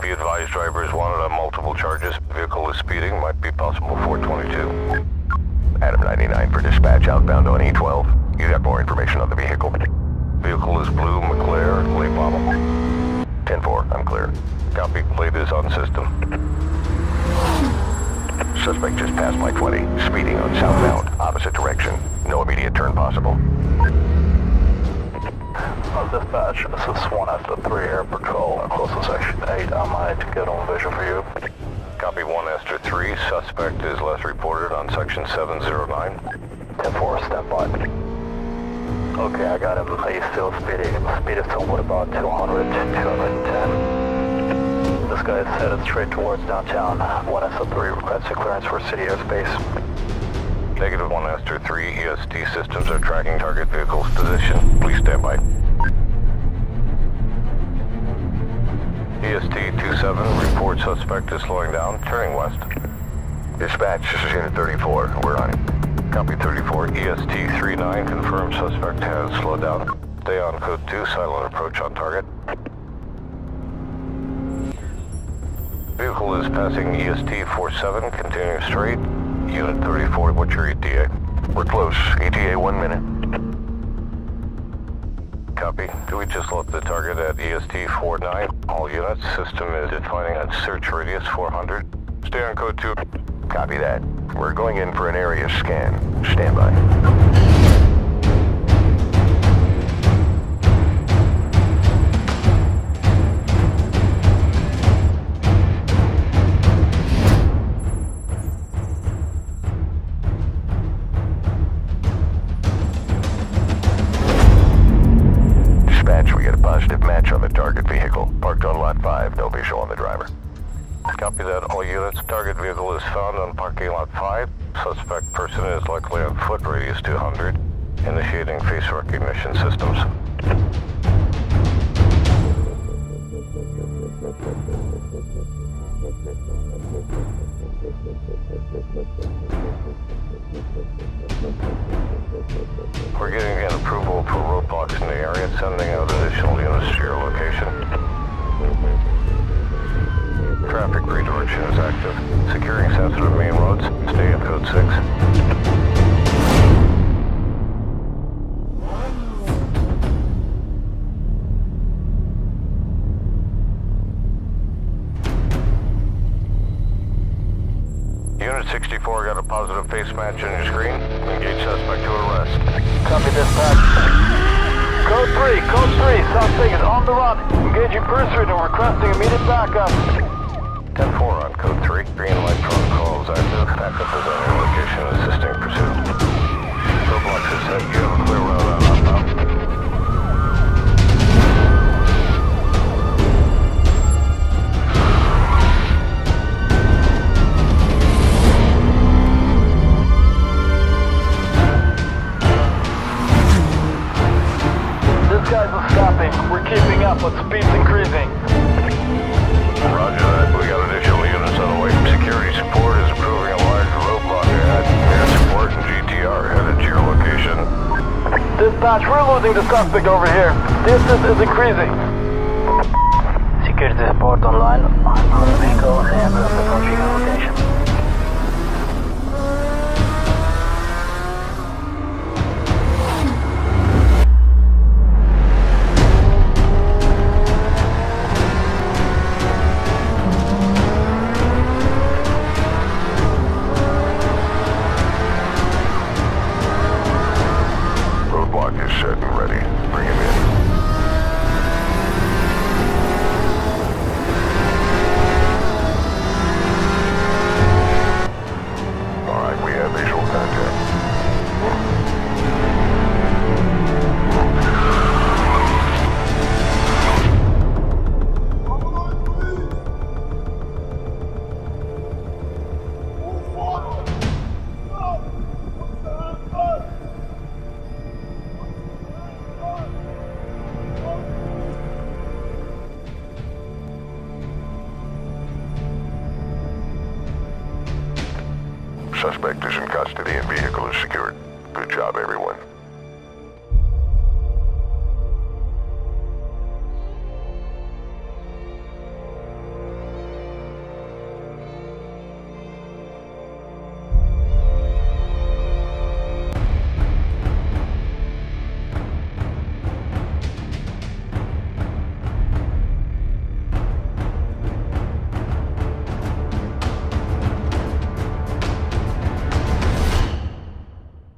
Be advised, drivers wanted on multiple charges. Vehicle is speeding, might be possible 422. Adam 99 for dispatch outbound on E12. You got more information on the vehicle? Vehicle is blue, Mclaren, late model. 10-4, I'm clear. Copy, plate is on system. Suspect just passed my 20, speeding on southbound, opposite direction. No immediate turn possible. Dispatch, this is 1 after 3 Air Patrol, close to section 8. I might get on vision for you. Copy 1 after 3. Suspect is last reported on section 709. 10-4, stand by. Okay, I got him. He's still speeding. Speed is somewhat about 200, 210. This guy is headed straight towards downtown. 1 after 3 requesting clearance for city airspace. Negative 1 after 3. EST systems are tracking target vehicle's position. Please stand by. EST 27, report suspect is slowing down, turning west. Dispatch, this is Unit 34. We're on it. Copy 34, EST 39, confirmed suspect has slowed down. Stay on code 2, silent approach on target. Vehicle is passing EST 47, continuing straight. Unit 34, what's your ETA? We're close. ETA 1 minute. Copy. Do we just left the target at EST 49? All units, system is defining a search radius 400. Stay on code 2. Copy that. We're going in for an area scan. Stand by. We get a positive match on the target vehicle. Parked on lot 5, no visual on the driver. Copy that, all units. Target vehicle is found on parking lot 5. Suspect person is likely on foot, radius 200. Initiating face recognition systems. We're getting an approval for roadblocks in the area, sending out additional units to your location. Traffic redirection is active. Securing sensitive main roads. Stay in code 6. Unit 64 got a positive face match on your screen. Engage suspect to arrest. Copy dispatch. Code 3, suspect is on the run. Engaging pursuit and requesting immediate backup. 10-4 on code 3. Green light protocol is active. Backup is on your location assisting pursuit. Roadblocks is set. You have a clear route on outbound. This guy's not stopping. We're keeping up, but speed's increasing. Roger that. We got additional units on the way. Security support is approving a large roadblock ahead. Air support and GT-R headed to your location. Dispatch, we're losing the suspect over here. Distance is increasing. Security support online. On the vehicle and approaching your location. Is set and ready. Bring him in. All right, we have visual contact. Suspect is in custody and vehicle is secured. Good job, everyone.